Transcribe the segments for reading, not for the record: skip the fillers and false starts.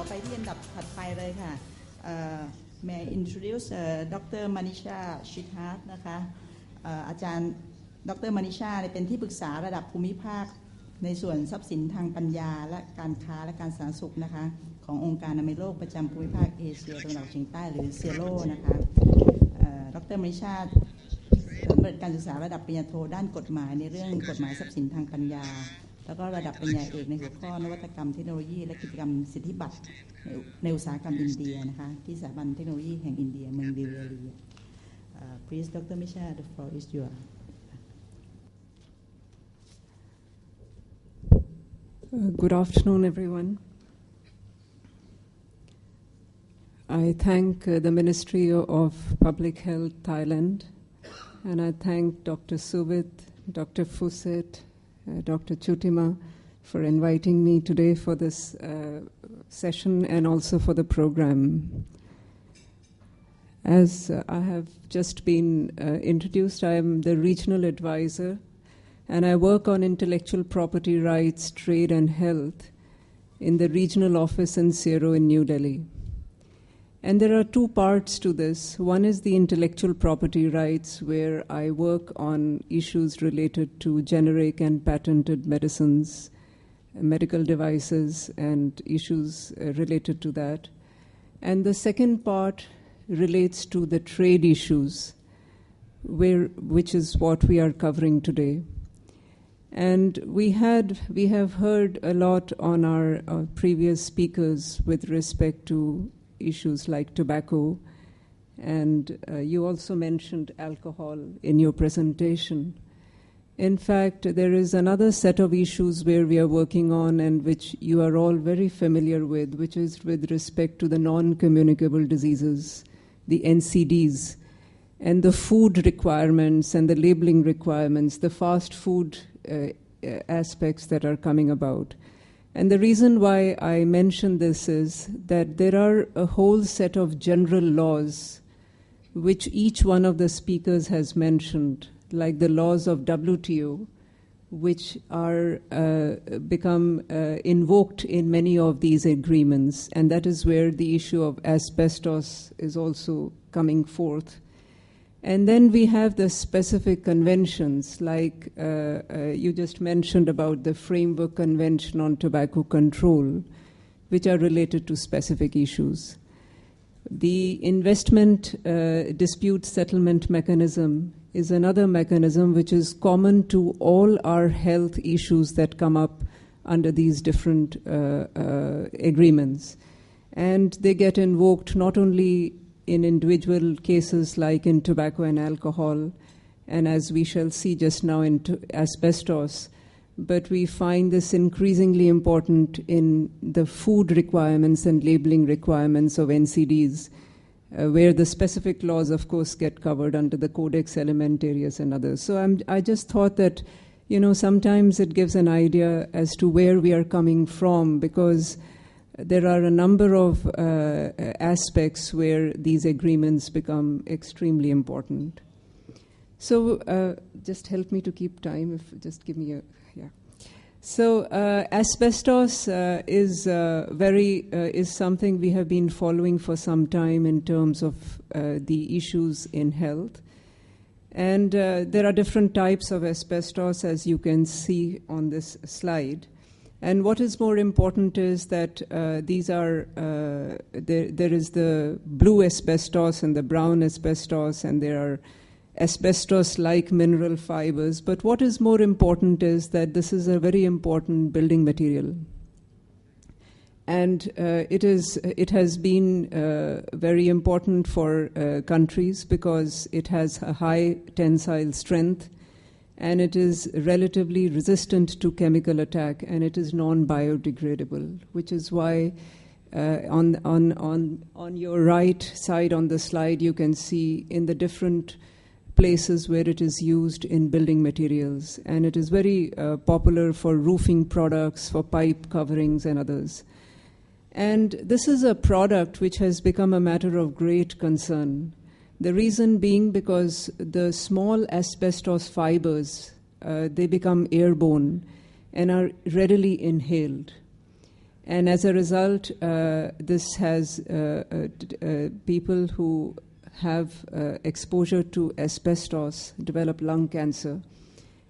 ไปที่อันดับถัดไปเลยค่ะ May I introduce Dr. Manisha Shithat นะคะอาจารย์ดร. Manisha เป็นที่ปรึกษาระดับภูมิภาคในส่วนทรัพย์สินทางปัญญาและการค้าและการสาธารณสุขนะคะขององค์การอนามัยโลกประจำภูมิภาคเอเชียตะวันออกเฉียงใต้หรือเซียโรนะคะดร. Manisha สำเร็จการศึกษาระดับปริญญาโทด้านกฎหมายในเรื่องกฎหมายทรัพย์สินทางปัญญาแล้วก็ระดับปริญญาเอกในหัวข้อนวัตกรรมเทคโนโลยีและกิจกรรมสิทธิบัตรในอุตสาหกรรมอินเดียนะคะที่สถาบันเทคโนโลยีแห่งอินเดียเมืองดิวเลี Please Dr. Manisha, the floor is yours. Good afternoon, everyone. I thank the Ministry of Public Health, Thailand, and I thank Dr. Suvit, Dr. Fuset, Dr. Chutima for inviting me today for this session and also for the program. As I have just been introduced, I am the regional advisor and I work on intellectual property rights, trade and health in the regional office in Sero in New Delhi. And there are two parts to this. One is the intellectual property rights, where I work on issues related to generic and patented medicines, medical devices, and issues related to that. And the second part relates to the trade issues, which is what we are covering today. And we have heard a lot on our previous speakers with respect to issues like tobacco, and you also mentioned alcohol in your presentation. In fact, there is another set of issues where we are working on and which you are all very familiar with, which is with respect to the non-communicable diseases, the NCDs, and the food requirements and the labeling requirements, the fast food aspects that are coming about. And the reason why I mention this is that there are a whole set of general laws which each one of the speakers has mentioned, like the laws of WTO, which are become invoked in many of these agreements, and that is where the issue of asbestos is also coming forth. And then we have the specific conventions, like you just mentioned about the Framework Convention on Tobacco Control, which are related to specific issues. The investment dispute settlement mechanism is another mechanism which is common to all our health issues that come up under these different agreements. And they get invoked not only in individual cases like in tobacco and alcohol, and as we shall see just now in asbestos, but we find this increasingly important in the food requirements and labeling requirements of NCDs, where the specific laws, of course, get covered under the Codex Alimentarius and others. So I just thought that, sometimes it gives an idea as to where we are coming from, because there are a number of aspects where these agreements become extremely important. So just help me to keep time. Just give me yeah. So asbestos is something we have been following for some time in terms of the issues in health. And there are different types of asbestos, as you can see on this slide. And what is more important is that these are, there is the blue asbestos and the brown asbestos, and there are asbestos-like mineral fibers. But what is more important is that this is a very important building material. And it has been very important for countries because it has a high tensile strength, and it is relatively resistant to chemical attack, and it is non-biodegradable, which is why on your right side on the slide you can see in the different places where it is used in building materials, and it is very popular for roofing products, for pipe coverings and others. And this is a product which has become a matter of great concern. The reason being because the small asbestos fibers, they become airborne and are readily inhaled. And as a result, this has people who have exposure to asbestos develop lung cancer.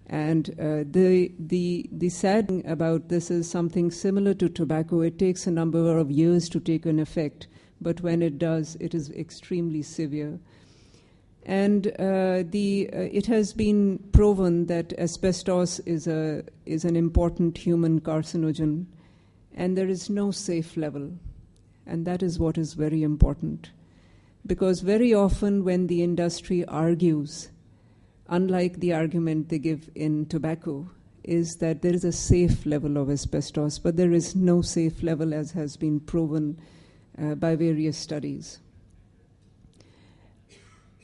And the sad thing about this is something similar to tobacco. It takes a number of years to take an effect, but when it does, it is extremely severe. And it has been proven that asbestos is an important human carcinogen, and there is no safe level. And that is what is very important. Because very often when the industry argues, unlike the argument they give in tobacco, is that there is a safe level of asbestos, but there is no safe level, as has been proven by various studies.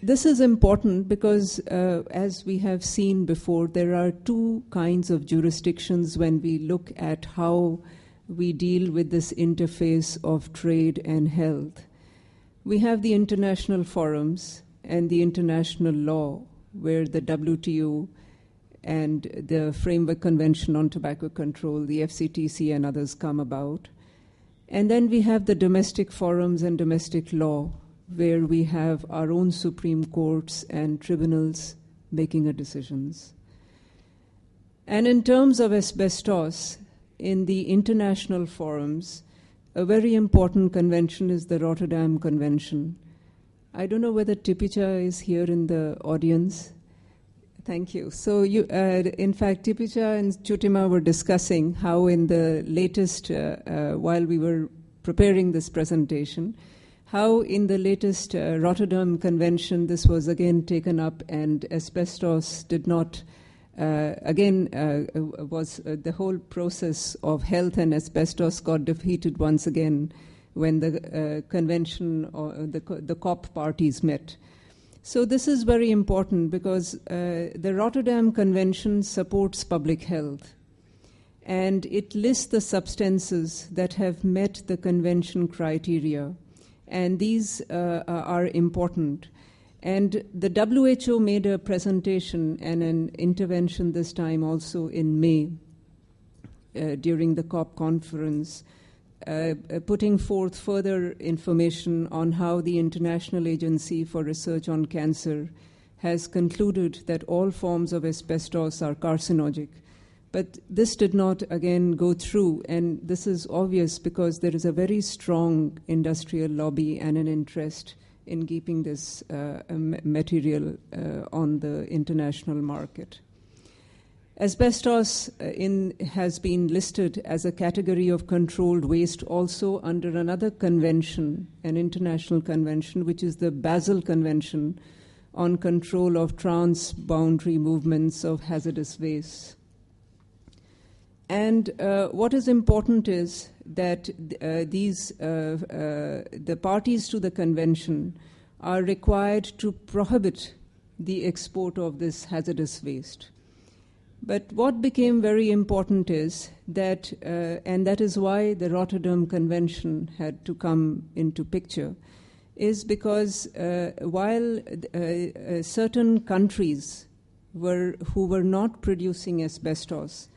This is important because, as we have seen before, there are two kinds of jurisdictions when we look at how we deal with this interface of trade and health. We have the international forums and the international law, where the WTO and the Framework Convention on Tobacco Control, the FCTC and others come about. And then we have the domestic forums and domestic law, where we have our own Supreme Courts and tribunals making decisions. And in terms of asbestos, in the international forums, a very important convention is the Rotterdam Convention. I don't know whether Tipicha is here in the audience. Thank you. So, in fact, Tipicha and Chutima were discussing how in the latest, while we were preparing this presentation, how in the latest Rotterdam Convention this was again taken up, and asbestos did not, was the whole process of health and asbestos got defeated once again when the convention or the COP parties met. So this is very important because the Rotterdam Convention supports public health, and it lists the substances that have met the convention criteria, and these are important. And the WHO made a presentation and an intervention this time also in May during the COP conference, putting forth further information on how the International Agency for Research on Cancer has concluded that all forms of asbestos are carcinogenic. But this did not, again, go through, and this is obvious because there is a very strong industrial lobby and an interest in keeping this material on the international market. Asbestos has been listed as a category of controlled waste also under another convention, an international convention, which is the Basel Convention on Control of Transboundary Movements of Hazardous Waste. And what is important is that the parties to the convention are required to prohibit the export of this hazardous waste. But what became very important is that, and that is why the Rotterdam Convention had to come into picture, is because while certain countries who were not producing asbestos,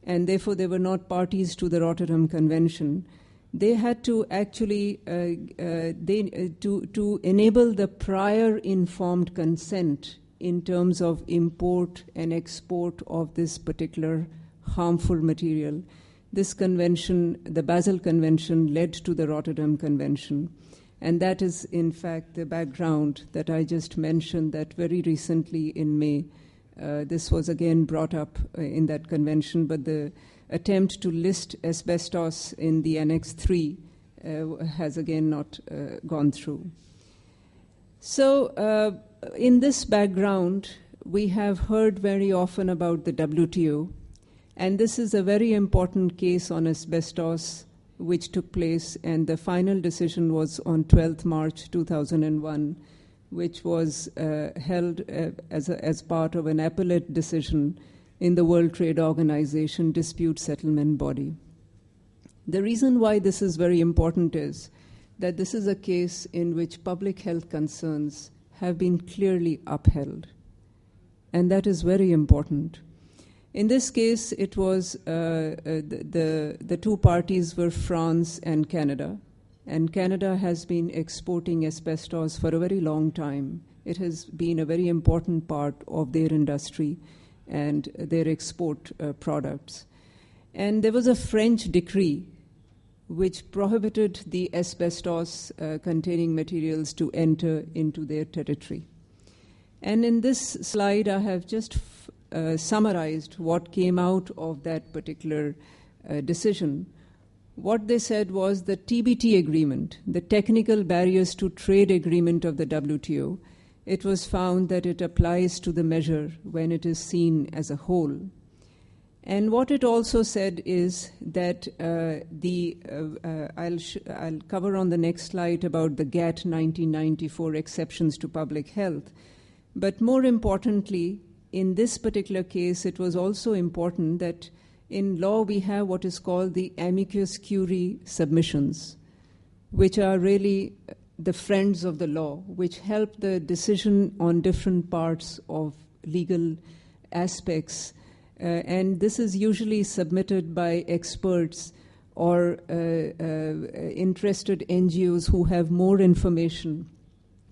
and therefore they were not parties to the Rotterdam Convention, they had to actually, to enable the prior informed consent in terms of import and export of this particular harmful material. This convention, the Basel Convention, led to the Rotterdam Convention. And that is, in fact, the background that I just mentioned, that very recently in May, this was again brought up in that convention, but the attempt to list asbestos in the Annex 3 has again not gone through. So in this background, we have heard very often about the WTO, and this is a very important case on asbestos which took place, and the final decision was on 12th March 2001, which was held as part of an appellate decision in the World Trade Organization dispute settlement body. The reason why this is very important is that this is a case in which public health concerns have been clearly upheld. And that is very important In this case, it was the two parties were France and Canada. And Canada has been exporting asbestos for a very long time. It has been a very important part of their industry and their export products. And there was a French decree which prohibited the asbestos containing materials to enter into their territory. And in this slide, I have just summarized what came out of that particular decision. What they said was the TBT agreement, the Technical Barriers to Trade Agreement of the WTO, it was found that it applies to the measure when it is seen as a whole. And what it also said is that I'll cover on the next slide about the GATT 1994 exceptions to public health. But more importantly, in this particular case, it was also important that in law we have what is called the amicus curiae submissions, which are really the friends of the law, which help the decision on different parts of legal aspects. And this is usually submitted by experts or interested NGOs who have more information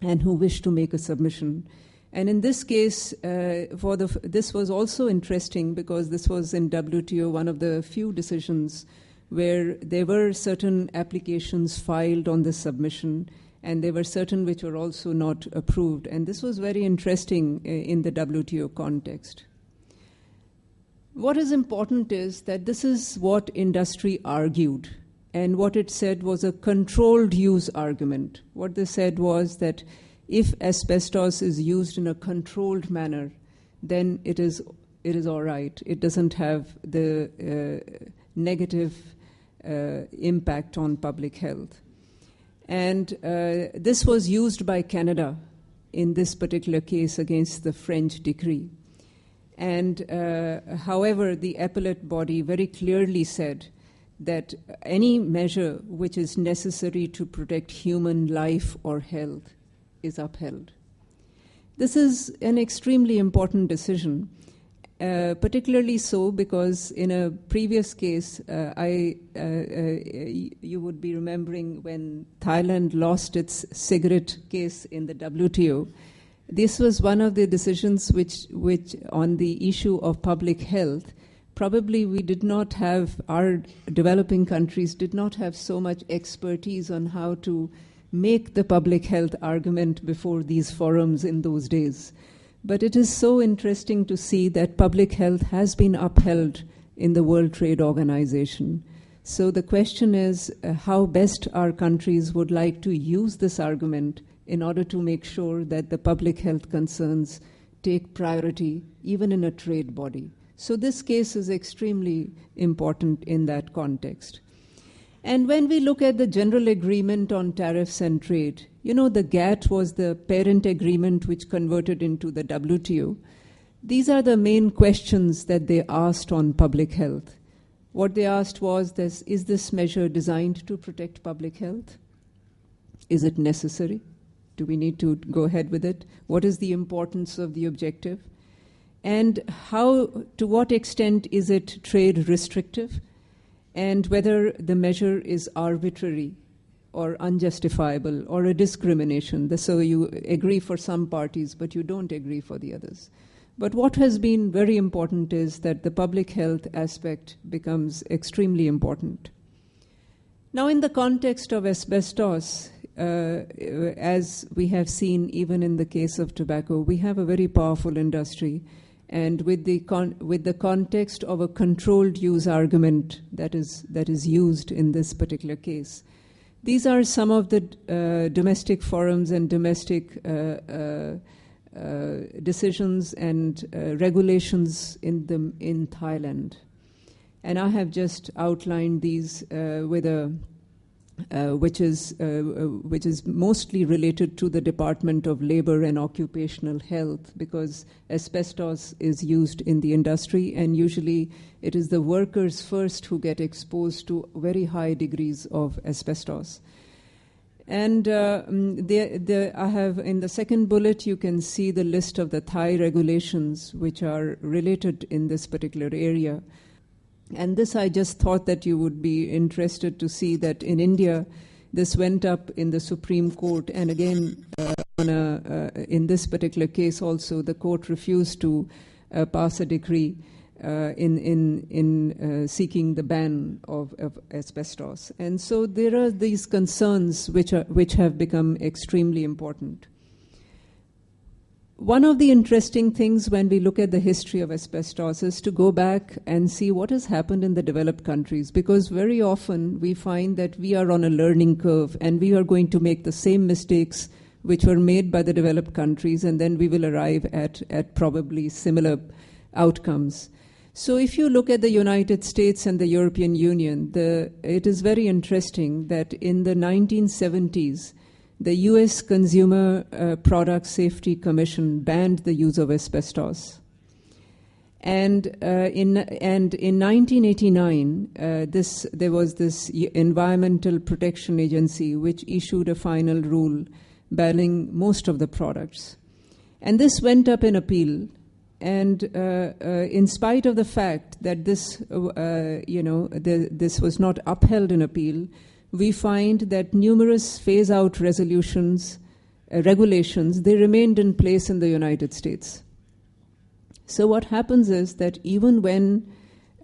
and who wish to make a submission. And in this case, this was also interesting because this was in WTO, one of the few decisions where there were certain applications filed on the submission, and there were certain which were also not approved. And this was very interesting in the WTO context. What is important is that this is what industry argued, and what it said was a controlled use argument. What they said was that if asbestos is used in a controlled manner, then it is all right. It doesn't have the negative impact on public health. And this was used by Canada in this particular case against the French decree. And however, the appellate body very clearly said that any measure which is necessary to protect human life or health is upheld. This is an extremely important decision, particularly so because in a previous case, you would be remembering when Thailand lost its cigarette case in the WTO. This was one of the decisions which on the issue of public health, probably we did not have, our developing countries did not have so much expertise on how to make the public health argument before these forums in those days. But it is so interesting to see that public health has been upheld in the World Trade Organization. So the question is how best our countries would like to use this argument in order to make sure that the public health concerns take priority even in a trade body. So this case is extremely important in that context. And when we look at the General Agreement on Tariffs and Trade, you know, the GATT was the parent agreement which converted into the WTO. These are the main questions that they asked on public health. What they asked was, is this measure designed to protect public health? Is it necessary? Do we need to go ahead with it? What is the importance of the objective? And to what extent is it trade restrictive? And whether the measure is arbitrary or unjustifiable or a discrimination. So you agree for some parties, but you don't agree for the others. But what has been very important is that the public health aspect becomes extremely important. Now, in the context of asbestos, as we have seen even in the case of tobacco, we have a very powerful industry. And with the context of a controlled use argument that is used in this particular case, these are some of the domestic forums and domestic decisions and regulations in Thailand. And I have just outlined these with which is mostly related to the Department of Labor and Occupational Health, because asbestos is used in the industry, and usually it is the workers first who get exposed to very high degrees of asbestos. And I have, in the second bullet, you can see the list of the Thai regulations which are related in this particular area. And this, I just thought that you would be interested to see that in India, this went up in the Supreme Court. And again, in this particular case also, the court refused to pass a decree in seeking the ban of asbestos. And so there are these concerns which have become extremely important. One of the interesting things when we look at the history of asbestos is to go back and see what has happened in the developed countries, because very often we find that we are on a learning curve and we are going to make the same mistakes which were made by the developed countries, and then we will arrive at probably similar outcomes. So if you look at the United States and the European Union, it is very interesting that in the 1970s, the U.S. Consumer Product Safety Commission banned the use of asbestos. And in 1989, there was this Environmental Protection Agency which issued a final rule banning most of the products. And this went up in appeal. And in spite of the fact that this was not upheld in appeal, we find that numerous phase-out regulations, they remained in place in the United States. So what happens is that even when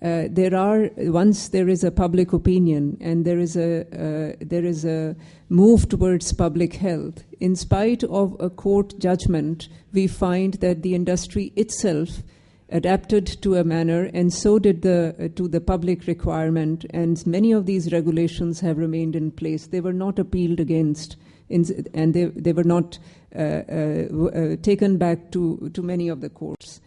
once there is a public opinion and there is a move towards public health, in spite of a court judgment, we find that the industry itself adapted to a manner, and so did to the public requirement, and many of these regulations have remained in place. They were not appealed against, and they were not taken back to many of the courts.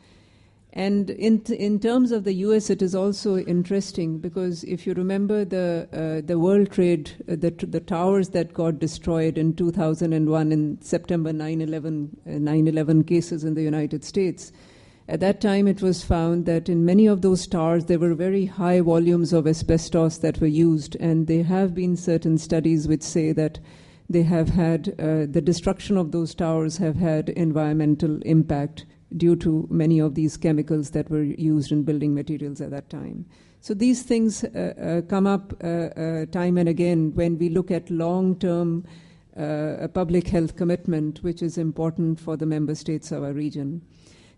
And in terms of the U.S., it is also interesting because if you remember the World Trade, the towers that got destroyed in 2001 in September 9/11 cases in the United States, at that time it was found that in many of those towers there were very high volumes of asbestos that were used, and there have been certain studies which say that they have had, the destruction of those towers have had environmental impact due to many of these chemicals that were used in building materials at that time. So these things come up time and again when we look at long-term public health commitment, which is important for the member states of our region.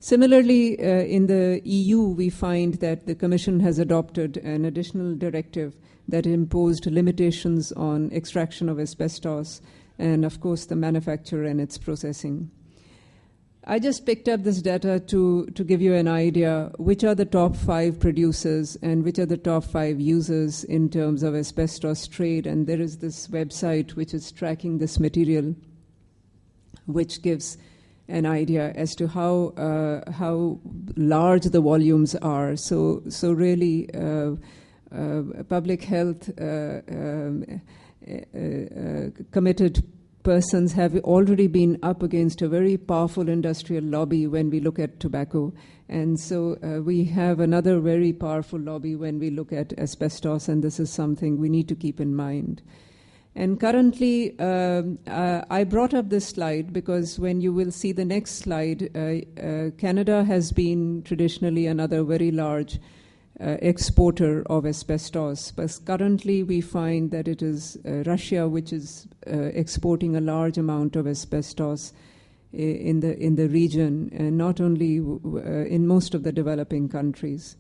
Similarly, in the EU, we find that the Commission has adopted an additional directive that imposed limitations on extraction of asbestos and, of course, the manufacture and its processing. I just picked up this data to give you an idea which are the top 5 producers and which are the top 5 users in terms of asbestos trade. And there is this website which is tracking this material, which gives an idea as to how large the volumes are. So really, public health committed persons have already been up against a very powerful industrial lobby when we look at tobacco. And so we have another very powerful lobby when we look at asbestos, and this is something we need to keep in mind. And currently, I brought up this slide because when you will see the next slide, Canada has been traditionally another very large exporter of asbestos, but currently we find that it is Russia which is exporting a large amount of asbestos in the region, and not only in most of the developing countries.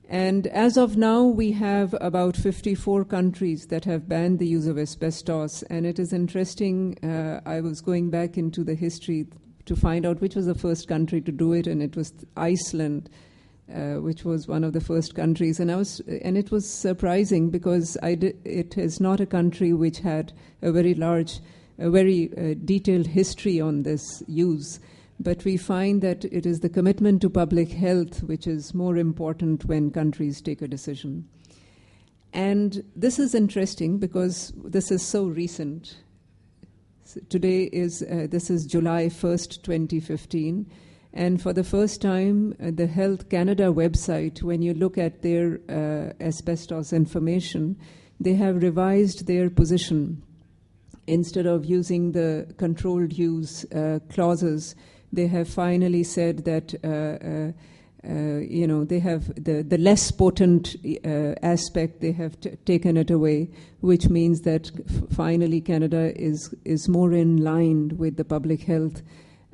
And as of now, we have about 54 countries that have banned the use of asbestos, and it is interesting, I was going back into the history to find out which was the first country to do it, and it was Iceland, which was one of the first countries, and it was surprising because it is not a country which had a very detailed history on this use, but we find that it is the commitment to public health which is more important when countries take a decision. And this is interesting because this is so recent. This is July 1st, 2015. And for the first time, the Health Canada website, when you look at their asbestos information, they have revised their position. instead of using the controlled use clauses, they have finally said that they have the less potent aspect, they have taken it away, which means that finally Canada is more in line with the public health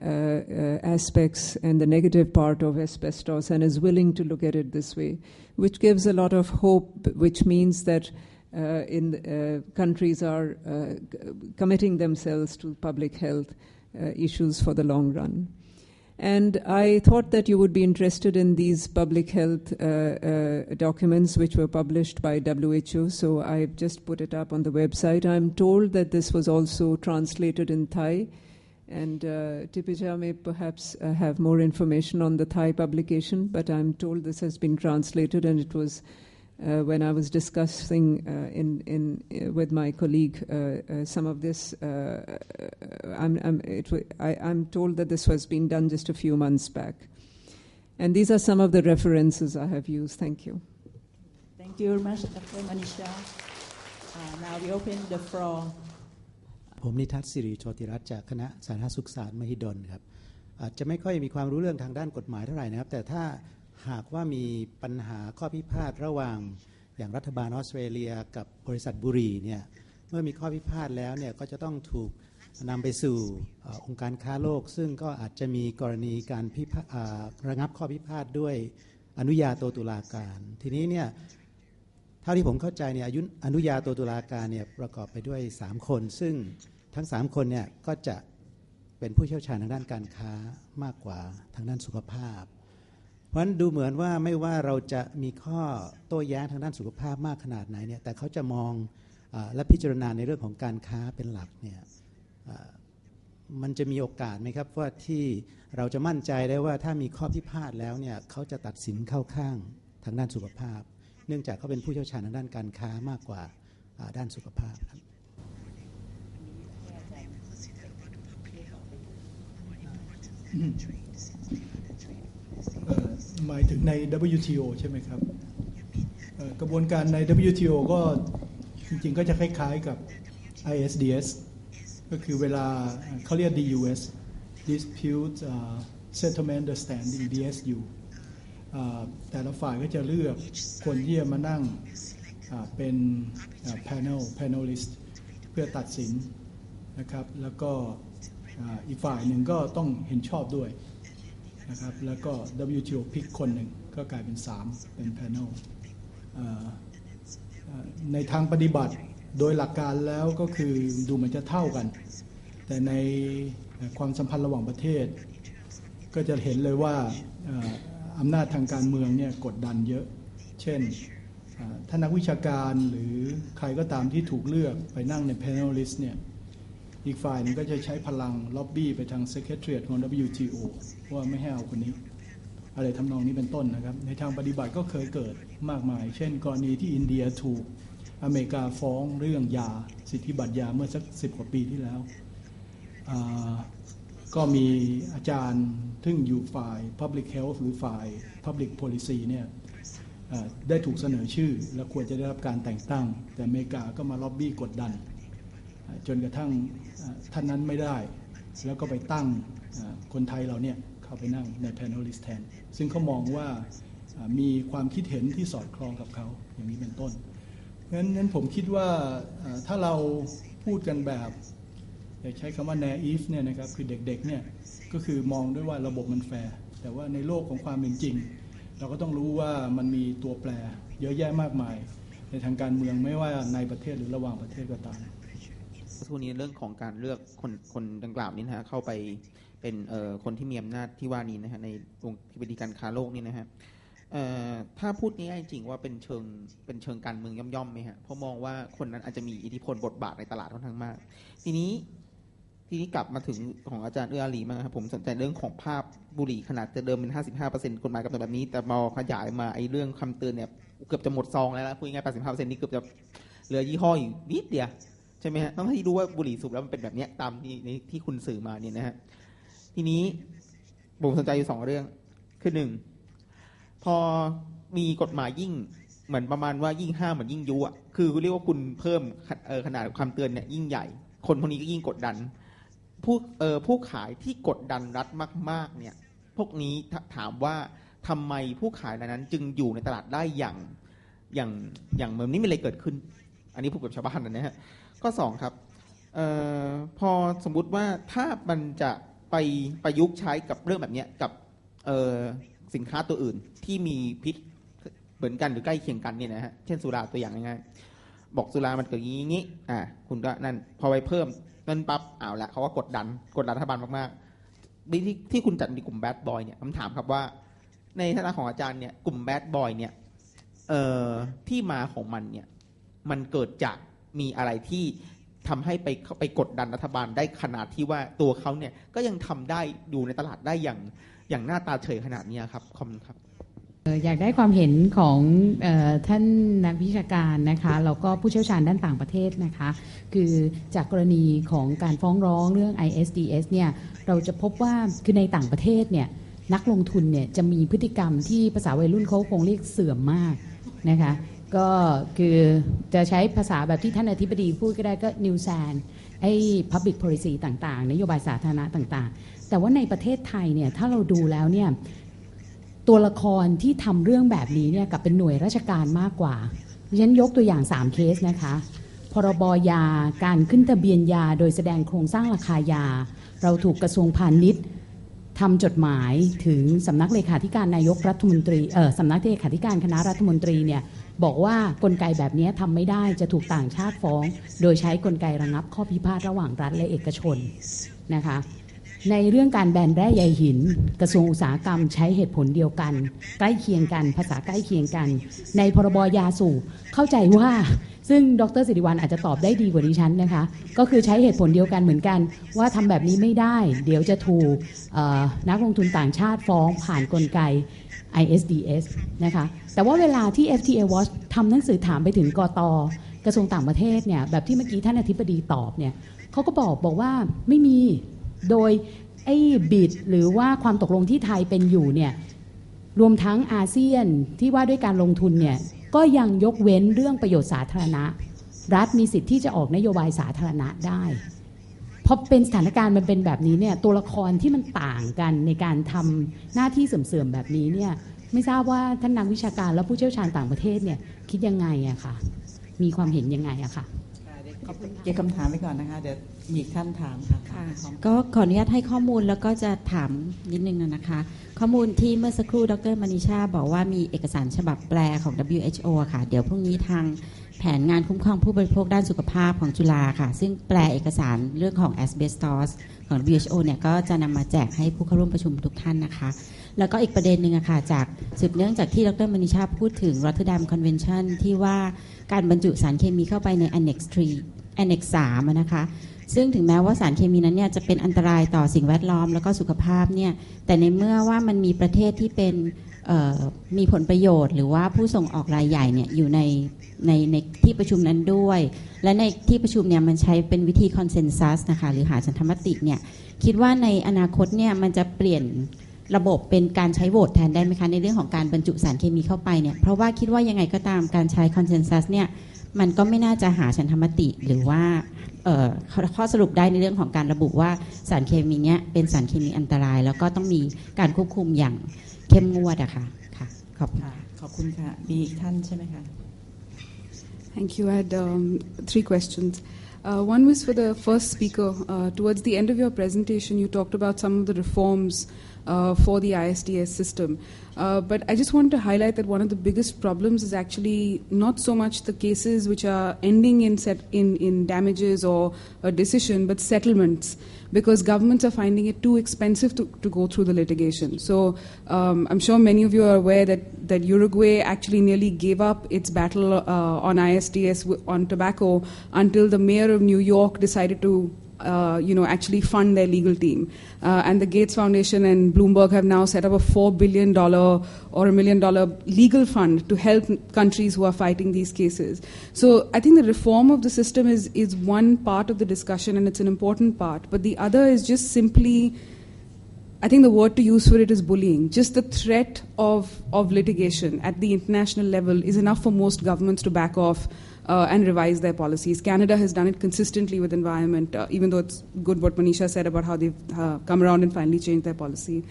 aspects and the negative part of asbestos, and is willing to look at it this way, which gives a lot of hope, which means that countries are committing themselves to public health issues for the long run. And I thought that you would be interested in these public health documents which were published by WHO, so I've just put it up on the website. I'm told that this was also translated in Thai, and Tipija may perhaps have more information on the Thai publication, but I'm told this has been translated, and it was when I was discussing with my colleague some of this, I'm told that this was being done just a few months back. And these are some of the references I have used. Thank you. Thank you very much, Dr. Manisha. Now we open the floor. ผมนิทัศน์ศิริโชติรัตน์จากคณะสาธารณสุขศาสตร์มหิดลครับอาจจะไม่ค่อยมีความรู้เรื่องทางด้านกฎหมายเท่าไหร่นะครับแต่ถ้าหากว่ามีปัญหาข้อพิพาทระหว่างอย่างรัฐบาลออสเตรเลียกับบริษัทบุหรี่เนี่ยเมื่อมีข้อพิพาทแล้วเนี่ยก็จะต้องถูกนำไปสู่องค์การค้าโลกซึ่งก็อาจจะมีกรณีการระงับข้อพิพาทด้วยอนุญาโตตุลาการทีนี้เนี่ยเท่าที่ผมเข้าใจเนี่ยอนุญาโตตุลาการเนี่ยประกอบไปด้วย3คนซึ่งทั้ง3คนเนี่ยก็จะเป็นผู้เชี่ยวชาญทางด้านการค้ามากกว่าทางด้านสุขภาพเพราะฉะนั้นดูเหมือนว่าไม่ว่าเราจะมีข้อโต้แย้งทางด้านสุขภาพมากขนาดไหนเนี่ยแต่เขาจะมองและพิจารณาในเรื่องของการค้าเป็นหลักเนี่ยมันจะมีโอกาสไหมครับว่าที่เราจะมั่นใจได้ว่าถ้ามีข้อพิพาทแล้วเนี่ยเขาจะตัดสินเข้าข้างทางด้านสุขภาพเนื่องจากเขาเป็นผู้เชี่ยวชาญทางด้านการค้ามากกว่าด้านสุขภาพครับหมายถึงใน WTO ใช่ไหมครับกระบวนการใน WTO ก็จริงๆก็จะคล้ายๆกับ ISDS ก็คือเวลาเขาเรียก DUS Dispute Settlement Understanding DSU แต่ละฝ่ายก็จะเลือกคนที่จะมานั่งเป็น panelist เพื่อตัดสินนะครับแล้วก็อีกฝ่ายหนึ่งก็ต้องเห็นชอบด้วยนะครับแล้วก็ WTO พิกคนหนึ่งก็กลายเป็น3เป็น panel ในทางปฏิบัติโดยหลักการแล้วก็คือดูมันจะเท่ากันแต่ในความสัมพันธ์ระหว่างประเทศก็จะเห็นเลยว่าอำนาจทางการเมืองเนี่ยกดดันเยอะเช่นถ้านักวิชาการหรือใครก็ตามที่ถูกเลือกไปนั่งใน panelist เนี่ยอีกฝ่ายนึงก็จะใช้พลังล็อบบี้ไปทาง Secretariat ของ WTO ว่าไม่ให้เอาคนนี้อะไรทำนองนี้เป็นต้นนะครับในทางปฏิบัติก็เคยเกิดมากมายเช่นกรณีที่อินเดียถูกอเมริกาฟ้องเรื่องยาสิทธิบัตรยาเมื่อสัก10 กว่าปีที่แล้วก็มีอาจารย์ซึ่งอยู่ฝ่าย Public Health หรือฝ่าย Public Policy เนี่ยได้ถูกเสนอชื่อและควรจะได้รับการแต่งตั้งแต่อเมริกาก็มาล็อบบี้กดดันจนกระทั่งท่านนั้นไม่ได้แล้วก็ไปตั้งคนไทยเราเนี่ยเข้าไปนั่งใน panelist แทนซึ่งเขามองว่ามีความคิดเห็นที่สอดคล้องกับเขาอย่างนี้เป็นต้นเพราะฉะนั้นผมคิดว่าถ้าเราพูดกันแบบอยากใช้คำว่า naive เนี่ยนะครับคือเด็กๆเนี่ยก็คือมองด้วยว่าระบบมันแฟร์แต่ว่าในโลกของความเป็นจริงเราก็ต้องรู้ว่ามันมีตัวแปรเยอะแยะมากมายในทางการเมืองไม่ว่าในประเทศหรือระหว่างประเทศก็ตามช่วงนี้เรื่องของการเลือกคนดังกล่าวนี้นะฮะเข้าไปเป็นคนที่มีอำนาจที่ว่านี้นะฮะในองค์ที่ปฏิการค้าโลกนี่นะฮะถ้าพูดง่ายๆจริงว่าเป็นเชิงการเมืองย่อมๆไหมฮะเพราะมองว่าคนนั้นอาจจะมีอิทธิพลบทบาทในตลาดค่อนข้างมากทีนี้กลับมาถึงของอาจารย์เอื้ออารีมากครับผมสนใจเรื่องของภาพบุหรี่ขนาดเดิมเป็น 55% กฎหมายกำหนดแบบนี้แต่พอขยายมาไอ้เรื่องคำเตือนเนี่ยเกือบจะหมดซองแล้วพูดง่ายๆ 85% นี่เกือบจะเหลือยี่ห้ออยู่นิดเดียวใช่ไหมฮะต้องให้ดูว่าบุหรี่สูบแล้วมันเป็นแบบนี้ตามที่คุณสื่อมาเนี่ยนะฮะทีนี้ผมสนใจอยู่2เรื่องคือ1พอมีกฎหมายยิ่งเหมือนประมาณว่ายิ่งห้ามเหมือนยิ่งยุอ่ะคือเรียกว่าคุณเพิ่มขนาดคำเตือนเนี่ยยิ่งใหญ่ คนพวกนี้ก็ยิ่งกดดันผู้ขายที่กดดันรัฐมากๆเนี่ยพวกนี้ถามว่าทำไมผู้ขายเหล่านั้นจึงอยู่ในตลาดได้อย่างเหมือนนี้มีอะไรเกิดขึ้นอันนี้พูดกับชาวบ้านนะฮะข้อ2ครับพอสมมุติว่าถ้ามันจะไปประยุกต์ใช้กับเรื่องแบบนี้กับสินค้าตัวอื่นที่มีพิษเหมือนกันหรือใกล้เคียงกันเนี่ยนะฮะเช่นสุราตัวอย่างง่ายๆบอกสุรามันเกิดอย่างนี้คุณก็นั่นพอไปเพิ่มนั่นปั๊บเอาละเขาก็กดดันรัฐบาลมากๆที่คุณจัดมีกลุ่มแบดบอยเนี่ยผมถามครับว่าในฐานะของอาจารย์เนี่ยกลุ่มแบดบอยเนี่ยที่มาของมันเนี่ยมันเกิดจากมีอะไรที่ทำให้ไปกดดันรัฐบาลได้ขนาดที่ว่าตัวเขาเนี่ยก็ยังทำได้ดูในตลาดได้อย่างหน้าตาเฉยขนาดนี้ครับขอบคุณครับอยากได้ความเห็นของท่านนักวิชาการนะคะแล้วก็ผู้เชี่ยวชาญด้านต่างประเทศนะคะคือจากกรณีของการฟ้องร้องเรื่อง ISDS เนี่ยเราจะพบว่าคือในต่างประเทศเนี่ยนักลงทุนเนี่ยจะมีพฤติกรรมที่ภาษาวัยรุ่นเขาคงเรียกเสื่อมมากนะคะก็คือจะใช้ภาษาแบบที่ท่านอธิบดีพูดก็ได้ก็ New Sand ไอ้ Public Policy ต่างๆนโยบายสาธารณะต่างๆแต่ว่าในประเทศไทยเนี่ยถ้าเราดูแล้วเนี่ยตัวละครที่ทำเรื่องแบบนี้เนี่ยกับเป็นหน่วยราชการมากกว่าดิฉันยกตัวอย่าง3เคสนะคะพรบยาการขึ้นทะเบียนยาโดยแสดงโครงสร้างราคายาเราถูกกระทรวงพาณิชย์ทำจดหมายถึงสำนักเลขาธิการนายกรัฐมนตรีสำนักเลขาธิการคณะรัฐมนตรีเนี่ยบอกว่ากลไกแบบนี้ทำไม่ได้จะถูกต่างชาติฟ้องโดยใช้กลไกระงับข้อพิพาทระหว่างรัฐและเอกชนนะคะในเรื่องการแบนแร่ใยหินกระทรวงอุตสาหกรรมใช้เหตุผลเดียวกันใกล้เคียงกันภาษาใกล้เคียงกันในพรบยาสูบเข้าใจว่าซึ่งดร.สิริวัลย์อาจจะตอบได้ดีกว่าดิฉันนะคะก็คือใช้เหตุผลเดียวกันเหมือนกันว่าทำแบบนี้ไม่ได้เดี๋ยวจะถูกนักลงทุนต่างชาติฟ้องผ่านกลไก ISDS นะคะแต่ว่าเวลาที่ FTA Watch ทำหนังสือถามไปถึงกต.กระทรวงต่างประเทศเนี่ยแบบที่เมื่อกี้ท่านอธิบดีตอบเนี่ยเขาก็บอกว่าไม่มีโดยไอ้บิดหรือว่าความตกลงที่ไทยเป็นอยู่เนี่ยรวมทั้งอาเซียนที่ว่าด้วยการลงทุนเนี่ยก็ยังยกเว้นเรื่องประโยชน์สาธารณะรัฐมีสิทธิ์ที่จะออกนโยบายสาธารณะได้พอเป็นสถานการณ์มันเป็นแบบนี้เนี่ยตัวละครที่มันต่างกันในการทำหน้าที่เสื่อมๆแบบนี้เนี่ยไม่ทราบว่าท่านนักวิชาการและผู้เชี่ยวชาญต่างประเทศเนี่ยคิดยังไงอะค่ะมีความเห็นยังไงอะค่ะเก็บคำถามไว้ก่อนนะคะเดี๋ยวมีท่านถามค่ะก็ขออนุญาตให้ข้อมูลแล้วก็จะถามนิดนึงนะคะข้อมูลที่เมื่อสักครู่ดร.มณิชาบอกว่ามีเอกสารฉบับแปลของ WHO ค่ะเดี๋ยวพรุ่งนี้ทางแผนงานคุ้มครองผู้บริโภคด้านสุขภาพของจุฬาค่ะซึ่งแปลเอกสารเรื่องของ asbestos ของ WHO เนี่ยก็จะนำมาแจกให้ผู้เข้าร่วมประชุมทุกท่านนะคะแล้วก็อีกประเด็นหนึ่งอะค่ะจากสืบเนื่องจากที่ดร.มณิชาพูดถึง Rotterdam Convention ที่ว่าการบรรจุสารเคมีเข้าไปใน Annex 3 นะคะซึ่งถึงแม้ว่าสารเคมีนั้นเนี่ยจะเป็นอันตรายต่อสิ่งแวดล้อมแล้วก็สุขภาพเนี่ยแต่ในเมื่อว่ามันมีประเทศที่เป็นมีผลประโยชน์หรือว่าผู้ส่งออกรายใหญ่เนี่ยอยู่ในที่ประชุมนั้นด้วยและในที่ประชุมเนี่ยมันใช้เป็นวิธีคอนเซนแซสนะคะหรือหาฉันทมติเนี่ยคิดว่าในอนาคตเนี่ยมันจะเปลี่ยนระบบเป็นการใช้โหวตแทนได้ไหมคะในเรื่องของการบรรจุสารเคมีเข้าไปเนี่ยเพราะว่าคิดว่ายังไงก็ตามการใช้คอนเซนแซสเนี่ยมันก็ไม่น่าจะหาฉันทมติหรือว่าข้อสรุปได้ในเรื่องของการระบุว่าสารเคมีเนี้ยเป็นสารเคมีอันตรายแล้วก็ต้องมีการควบคุมอย่างเข้มงวดอะค่ะขอบคุณค่ะมีอีกท่านใช่ไหมคะ Thank you. I had 3 questions. One was for the first speaker. Towards the end of your presentation, you talked about some of the reforms for the ISDS system. But I just wanted to highlight that one of the biggest problems is actually not so much the cases which are ending in damages or a decision, but settlements, because governments are finding it too expensive to go through the litigation. So I'm sure many of you are aware that Uruguay actually nearly gave up its battle on ISDS on tobacco until the mayor of New York decided to actually fund their legal team. And the Gates Foundation and Bloomberg have now set up a $4 billion or $1 million legal fund to help countries who are fighting these cases. So I think the reform of the system is one part of the discussion, and it's an important part. But the other is just simply, I think the word to use for it is bullying. Just the threat of litigation at the international level is enough for most governments to back off and revise their policies. Canada has done it consistently with environment, even though it's good what Manisha said about how they've come around and finally changed their policy.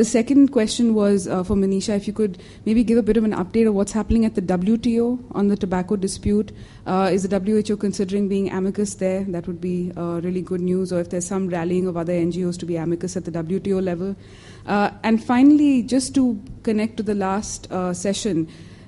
The second question was for Manisha, if you could maybe give a bit of an update of what's happening at the WTO on the tobacco dispute. Is the WHO considering being amicus there? That would be really good news. Or if there's some rallying of other NGOs to be amicus at the WTO level. And finally, just to connect to the last session,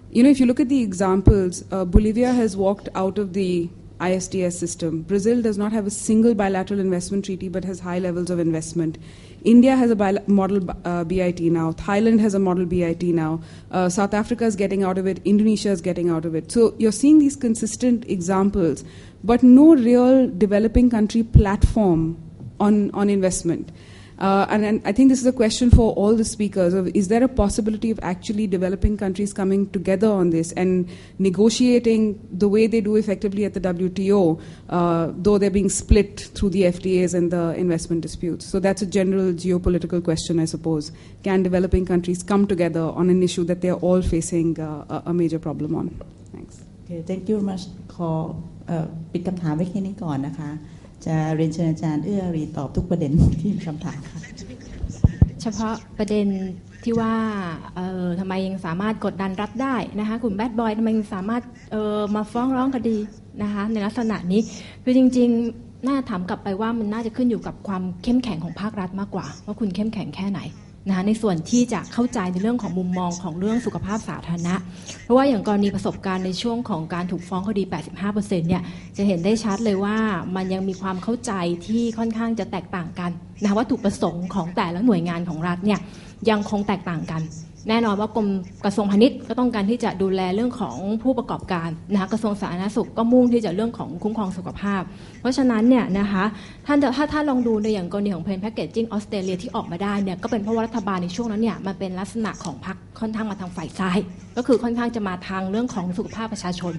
you know, if you look at the examples, Bolivia has walked out of the ISDS system. Brazil does not have a single bilateral investment treaty but has high levels of investment. India has a model BIT now. Thailand has a model BIT now. South Africa is getting out of it. Indonesia is getting out of it. So you're seeing these consistent examples, but no real developing country platform on investment. And I think this is a question for all the speakers of, is there a possibility of actually developing countries coming together on this and negotiating the way they do effectively at the WTO, though they're being split through the FTAs and the investment disputes? So that's a general geopolitical question, I suppose. Can developing countries come together on an issue that they're all facing a major problem on? Thanks. Okay, thank you very much. ขอปิดคำถามไว้แค่นี้ก่อนนะคะจะเรียนเชิญอาจารย์เอื้อรีตอบทุกประเด็นที่มีคำถามค่ะเฉพาะประเด็นที่ว่าทำไมยังสามารถกดดันรัฐได้นะคะกลุ่มแบดบอยทำไมยังสามารถมาฟ้องร้องคดีนะคะในลักษณะนี้คือจริงๆน่าถามกลับไปว่ามันน่าจะขึ้นอยู่กับความเข้มแข็งของภาครัฐมากกว่าว่าคุณเข้มแข็งแค่ไหนนะคะในส่วนที่จะเข้าใจในเรื่องของมุมมองของเรื่องสุขภาพสาธารณะเพราะว่าอย่างกรณีประสบการณ์ในช่วงของการถูกฟ้องคดี 85% เนี่ยจะเห็นได้ชัดเลยว่ามันยังมีความเข้าใจที่ค่อนข้างจะแตกต่างกันนะคะวัตถุประสงค์ของแต่ละหน่วยงานของรัฐเนี่ยยังคงแตกต่างกันแน่นอนว่ากรมกระทรวงพาณิชย์ก็ต้องการที่จะดูแลเรื่องของผู้ประกอบการนะคะกระทรวงสาธารณสุขก็มุ่งที่จะเรื่องของคุ้มครองสุขภาพเพราะฉะนั้นเนี่ยนะคะถ้าลองดูในอย่างกรณีของ Plain Packaging ออสเตรเลียที่ออกมาได้เนี่ยก็เป็นเพราะว่ารัฐบาลในช่วงนั้นเนี่ยมันเป็นลักษณะของพรรคค่อนข้างมาทางฝ่ายซ้ายก็คือค่อนข้างจะมาทางเรื่องของสุขภาพประชาชน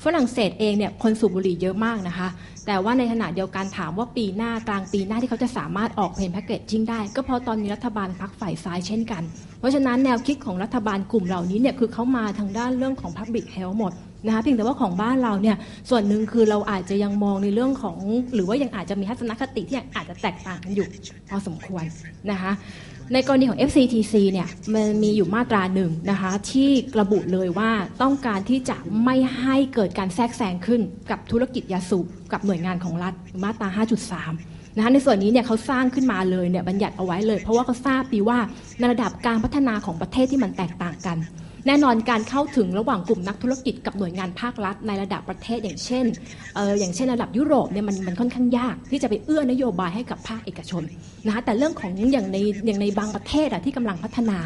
ฝรั่งเศสเองเนี่ยคนสูบบุหรี่เยอะมากนะคะแต่ว่าในขณะเดียวกันถามว่าปีหน้ากลางปีหน้าที่เขาจะสามารถออก Plain Packaging ได้ก็เพราะตอนนี้รัฐบาลพรรคฝ่ายซ้ายเช่นกันเพราะฉะนั้นแนวคิดของรัฐบาลกลุ่มเหล่านี้เนี่ยคือเขามาทางด้านเรื่องของ Public Health หมดนะคะเพียงแต่ว่าของบ้านเราเนี่ยส่วนหนึ่งคือเราอาจจะยังมองในเรื่องของหรือว่ายังอาจจะมีทัศนคติที่อาจจะแตกต่างกันอยู่พอสมควรนะคะในกรณีของ FCTC เนี่ยมันมีอยู่มาตราหนึ่งนะคะที่ระบุเลยว่าต้องการที่จะไม่ให้เกิดการแทรกแซงขึ้นกับธุรกิจยาสูบกับหน่วยงานของรัฐมาตรา 5.3 นะคะในส่วนนี้เนี่ยเขาสร้างขึ้นมาเลยเนี่ยบัญญัติเอาไว้เลยเพราะว่าเขาทราบดีว่าในระดับการพัฒนาของประเทศที่มันแตกต่างกันแน่นอนการเข้าถึงระหว่างกลุ่มนักธุรกิจกับหน่วยงานภาครัฐในระดับประเทศอย่างเช่นระดับยุโรปเนี่ยมันค่อนข้างยากที่จะไปเอื้อนโยบายให้กับภาคเอกชนนะคะแต่เรื่องของอย่างในบางประเทศที่กำลังพัฒนา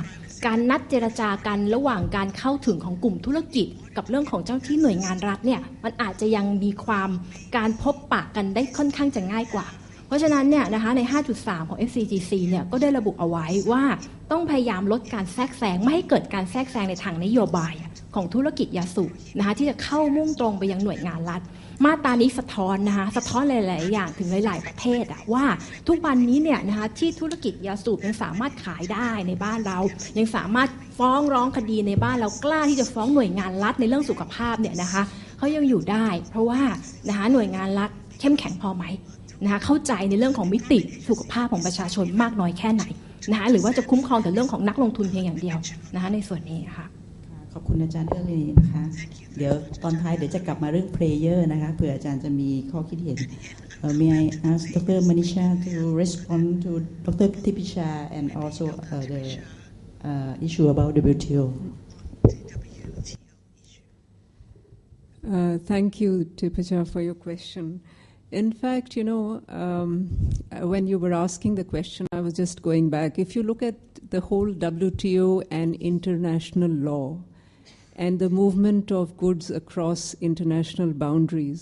การนัดเจรจากันระหว่างการเข้าถึงของกลุ่มธุรกิจกับเรื่องของเจ้าที่หน่วยงานรัฐเนี่ยมันอาจจะยังมีความการพบปะกันได้ค่อนข้างจะง่ายกว่าเพราะฉะนั้นเนี่ยนะคะใน 5.3 ของ FCTC เนี่ยก็ได้ระบุเอาไว้ว่าต้องพยายามลดการแทรกแซงไม่ให้เกิดการแทรกแซงในทางนโยบายของธุรกิจยาสูบนะคะที่จะเข้ามุ่งตรงไปยังหน่วยงานรัฐมาตรานี้สะท้อนนะคะสะท้อนหลายๆอย่างถึงหลายๆประเทศว่าทุกวันนี้เนี่ยนะคะที่ธุรกิจยาสูบยังสามารถขายได้ในบ้านเรายังสามารถฟ้องร้องคดีในบ้านเรากล้าที่จะฟ้องหน่วยงานรัฐในเรื่องสุขภาพเนี่ยนะคะเขายังอยู่ได้เพราะว่านะคะหน่วยงานรัฐเข้มแข็งพอไหมนะคะเข้าใจในเรื่องของมิติสุขภาพของประชาชนมากน้อยแค่ไหนนะคะหรือว่าจะคุ้มครองแต่เรื่องของนักลงทุนเพียงอย่างเดียวนะคะในส่วนนี้ค่ะขอบคุณอาจารย์เอื้อลีนะคะเดี๋ยวตอนท้ายเดี๋ยวจะกลับมาเรื่อง player นะคะเผื่ออาจารย์จะมีข้อคิดเห็นMay I ask Dr. Manisha to respond to Dr. Tipisha and also the issue about WTO Thank you Tipisha for your question.In fact, you know, when you were asking the question, I was just going back. If you look at the whole WTO and international law and the movement of goods across international boundaries,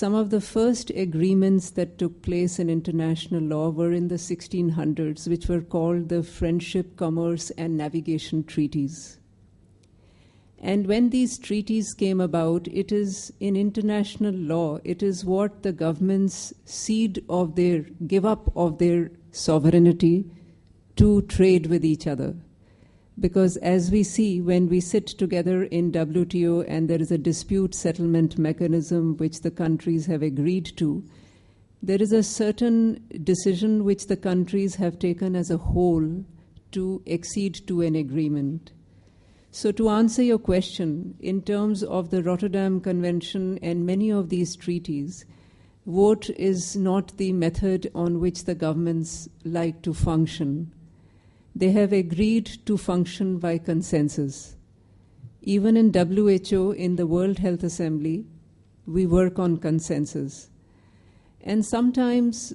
some of the first agreements that took place in international law were in the 1600s, which were called the Friendship, Commerce, and Navigation Treaties.And when these treaties came about, it is in international law, it is what the governments give up of their sovereignty to trade with each other. Because as we see, when we sit together in WTO and there is a dispute settlement mechanism which the countries have agreed to, there is a certain decision which the countries have taken as a whole to accede to an agreement. So to answer your question, in terms of the Rotterdam Convention and many of these treaties, vote is not the method on which the governments like to function. They have agreed to function by consensus. Even in WHO, in the World Health Assembly, we work on consensus. And sometimes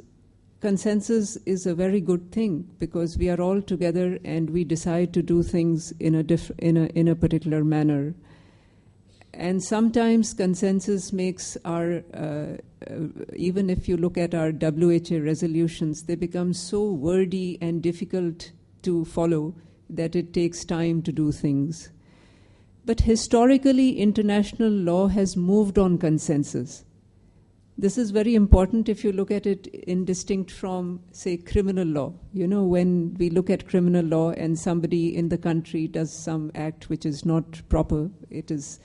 consensus is a very good thing because we are all together and we decide to do things in a particular manner. And sometimes consensus makes our, even if you look at our WHO resolutions, they become so wordy and difficult to follow that it takes time to do things. But historically, international law has moved on consensus. This is very important if you look at it in distinct from, say, criminal law. You know, when we look at criminal law and somebody in the country does some act which is not proper, it is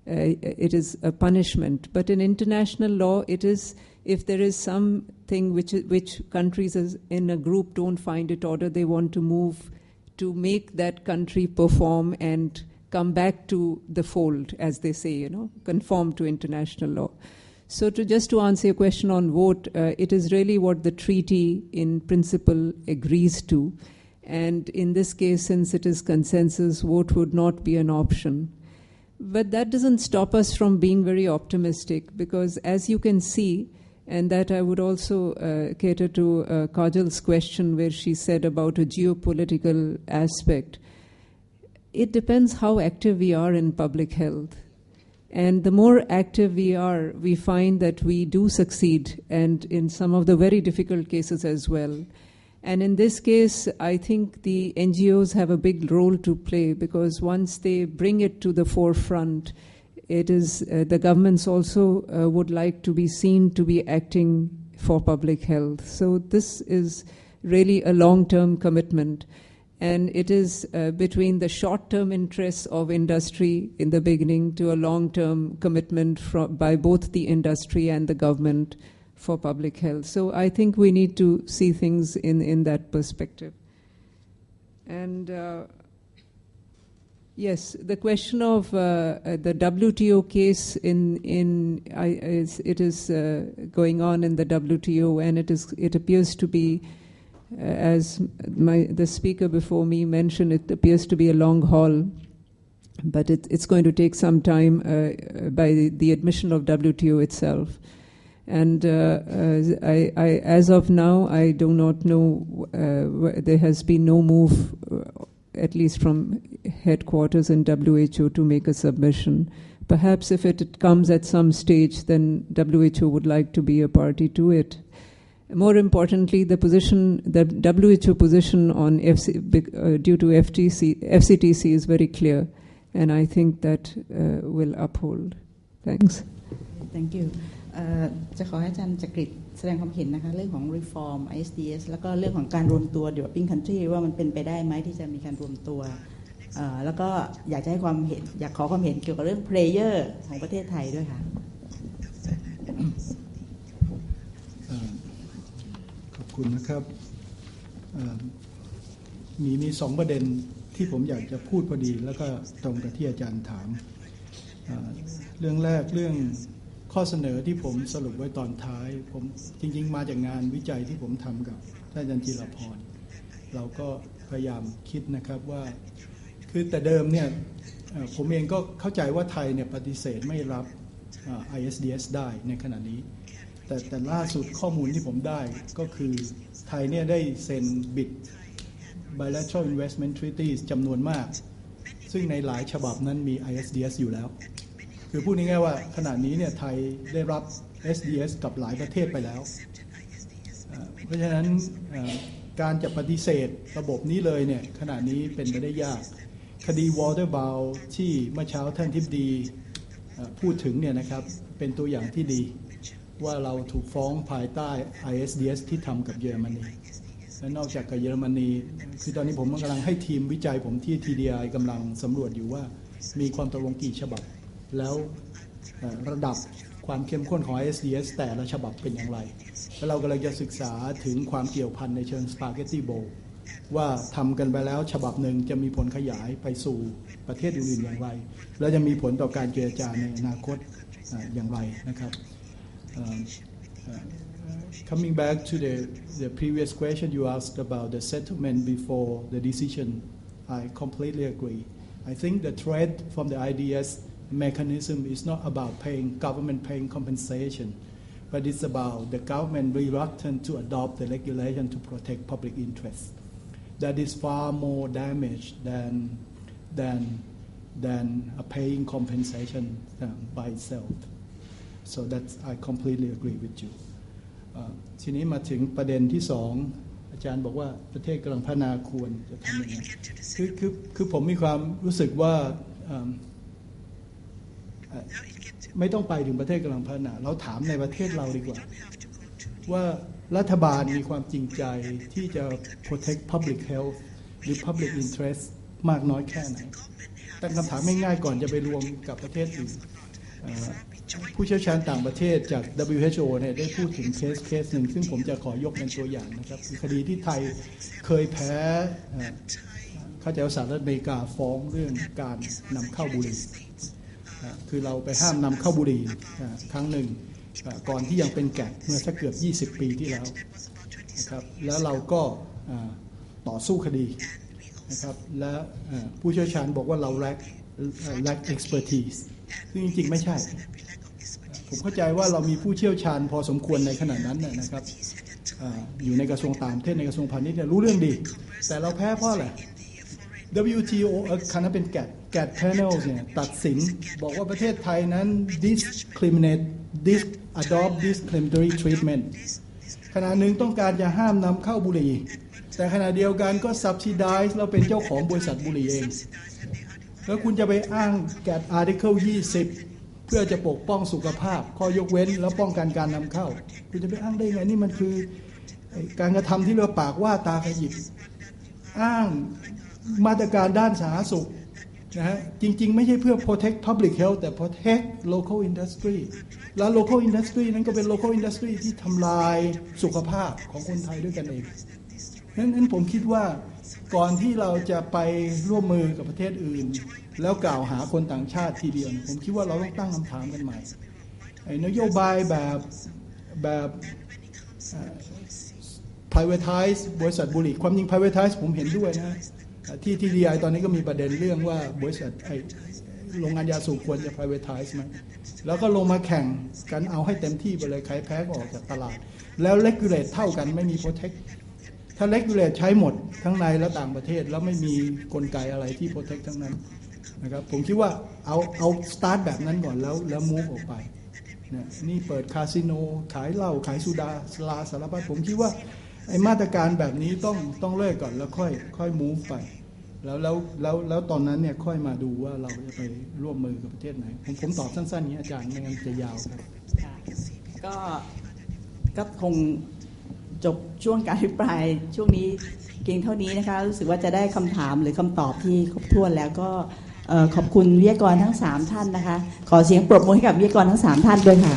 a punishment. But in international law, it is if there is something which countries in a group don't find it order, they want to move to make that country perform and come back to the fold, as they say, you know, conform to international law. So just to answer your question on vote, it is really what the treaty in principle agrees to. And in this case, since it is consensus, vote would not be an option. But that doesn't stop us from being very optimistic because as you can see, and that I would also cater to Kajal's question where she said about a geopolitical aspect. It depends how active we are in public health. And the more active we are, we find that we do succeed, and in some of the very difficult cases as well. And in this case, I think the NGOs have a big role to play because once they bring it to the forefront, it is the governments also would like to be seen to be acting for public health. So this is really a long-term commitment. And it is between the short-term interests of industry in the beginning to a long-term commitment by both the industry and the government for public health. So I think we need to see things in that perspective. And yes, the question of the WTO case it is going on in the WTO, and it appears to be, as the speaker before me mentioned, it appears to be a long haul, but it's going to take some time by the admission of WTO itself. And as of now, I do not know, there has been no move, at least from headquarters in WHO, to make a submission. Perhaps if it comes at some stage, then WHO would like to be a party to it. More importantly, the WHO position on due to FCTC is very clear, and I think that will uphold. Thanks. Thank you. จะขอให้อาจารย์จักริดแสดงความเห็นนะคะเรื่องของ reform ISDS แล้วก็เรื่องของการรวมตัว developing country ว่ามันเป็นไปได้ไหมที่จะมีการรวมตัวแล้วก็อยากจะให้ความเห็นอยากขอความเห็นเกี่ยวกับเรื่อง player ของประเทศไทยด้วยค่ะขอบคุณนะครับมี2ประเด็นที่ผมอยากจะพูดพอดีแล้วก็ตรงกับที่อาจารย์ถามเรื่องแรกเรื่องข้อเสนอที่ผมสรุปไว้ตอนท้ายผมจริงๆมาจากงานวิจัยที่ผมทำกับท่านอาจารย์จิรพรเราก็พยายามคิดนะครับว่าคือแต่เดิมเนี่ยผมเองก็เข้าใจว่าไทยเนี่ยปฏิเสธไม่รับ ISDS ได้ในขณะนี้แต่ล่าสุดข้อมูลที่ผมได้ก็คือไทยเนี่ยได้เซ็น BIT Bilateral Investment Treaties จำนวนมากซึ่งในหลายฉบับนั้นมี ISDS อยู่แล้วคือพูดง่ายๆว่าขณะนี้เนี่ยไทยได้รับ SDS กับหลายประเทศไปแล้วเพราะฉะนั้นการจะปฏิเสธระบบนี้เลยเนี่ยขณะนี้เป็นไปได้ยากคดี Waterbound ที่เมื่อเช้าท่านทิพดีพูดถึงเนี่ยนะครับเป็นตัวอย่างที่ดีว่าเราถูกฟ้องภายใต้ ISDS ที่ทำกับเยอรมนี และนอกจากกับเยอรมนีคือตอนนี้ผมกำลังให้ทีมวิจัยผมที่ TDI กำลังสำรวจอยู่ว่ามีความตกลงกี่ฉบับแล้วระดับความเข้มข้นของ ISDS แต่ละฉบับเป็นอย่างไรแล้วเรากำลังจะศึกษาถึงความเกี่ยวพันในเชิงสปาเกตตี้โบว์ว่าทำกันไปแล้วฉบับหนึ่งจะมีผลขยายไปสู่ประเทศอื่นๆอย่างไรและจะมีผลต่อการเจรจาในอนาคตอย่างไรนะครับ Coming back to the previous question you asked about the settlement before the decision, I completely agree. I think the threat from the IDS mechanism is not about government paying compensation, but it's about the government reluctant to adopt the regulation to protect public interest. That is far more damage than a paying compensation by itself. So that's I completely agree with you. ทีนี้มาถึงประเด็นที่สองอาจารย์บอกว่าประเทศกำลังพัฒนาควรจะทำยังไงคือผมมีความรู้สึกว่าไม่ต้องไปถึงประเทศกำลังพัฒนาเราถามในประเทศเราดีกว่าว่ารัฐบาลมีความจริงใจที่จะ protect public health หรือ public interest มากน้อยแค่ไหนตั้งคำถามง่ายๆก่อนจะไปรวมกับประเทศอื่นผู้เชี่ยวชาญต่างประเทศจาก WHO เนี่ยได้พูดถึงเคสหนึ่งซึ่งผมจะขอยกเป็นตัวอย่างนะครับคือคดีที่ไทยเคยแพ้ข้าราชการสหรัฐอเมริกาฟ้องเรื่องการนำเข้าบุหรี่คือเราไปห้ามนำเข้าบุหรี่ครั้งหนึ่งก่อนที่ยังเป็นแกะเมื่อสักเกือบ20 ปีที่แล้วนะครับแล้วเราก็ต่อสู้คดีนะครับและผู้เชี่ยวชาญบอกว่าเรา lack expertise ซึ่งจริงๆไม่ใช่ผมเข้าใจว่าเรามีผู้เชี่ยวชาญพอสมควรในขณะนั้นนะครับอยู่ในกระทรวงต่างประเทศในกระทรวงพาณิชย์รู้เรื่องดีแต่เราแพ้เพราะอะไร WTO คณะเป็นแกะ panel เนี่ยตัดสินบอกว่าประเทศไทยนั้น adopt discriminatory treatment ขณะหนึ่งต้องการจะห้ามนำเข้าบุหรี่แต่ขณะเดียวกันก็ subsidize เราเป็นเจ้าของบริษัทบุหรี่เองแล้วคุณจะไปอ้างแกะ Article 20 เพื่อจะปกป้องสุขภาพข้อยกเว้นแล้วป้องกันการนำเข้าคุณจะไปอ้างได้ไงนี่มันคือการกระทำที่เรียกว่าปากว่าตาขยิบอ้างมาตรการด้านสาธารณสุขนะฮะจริงๆไม่ใช่เพื่อ protect public health แต่ protect local industry แล้ว local industry นั้นก็เป็น local industry ที่ทำลายสุขภาพของคนไทยด้วยกันเองนั้นผมคิดว่าก่อนที่เราจะไปร่วมมือกับประเทศอื่นแล้วกล่าวหาคนต่างชาติทีเดียวผมคิดว่าเราต้องตั้งคำถามกันใหม่นโยบายแบบ privatize บริษัทบุหรี่ความจริง privatize ผมเห็นด้วยนะที่ TDI ตอนนี้ก็มีประเด็นเรื่องว่าบริษัทโรงงานยาสูบควรจะ privatize ไหมแล้วก็ลงมาแข่งกันเอาให้เต็มที่ไปเลยใครแพ้ก็ออกจากตลาดแล้ว regulate เท่ากันไม่มี protect ถ้า regulate ใช้หมดทั้งในและต่างประเทศแล้วไม่มีกลไกอะไรที่ protect ทั้งนั้นนะครับผมคิดว่าเอา start แบบนั้นก่อนแล้ว move ออกไปนี่เปิดคาสิโนขายเหล้าขายสุราสารพัดผมคิดว่าไอ้มาตรการแบบนี้ต้องเลิกก่อนแล้วค่อย move ไปแล้วตอนนั้นเนี่ยค่อยมาดูว่าเราจะไปร่วมมือกับประเทศไหนผมตอบสั้นๆนี้อาจารย์ไม่งั้นจะยาวครับก็คงจบช่วงการอภิปรายช่วงนี้เพียงเท่านี้นะคะรู้สึกว่าจะได้คำถามหรือคำตอบที่ครบถ้วนแล้วก็ขอบคุณวิทยากรทั้ง3ท่านนะคะขอเสียงปรบมือให้กับวิทยากรทั้ง3ท่านด้วยค่ะ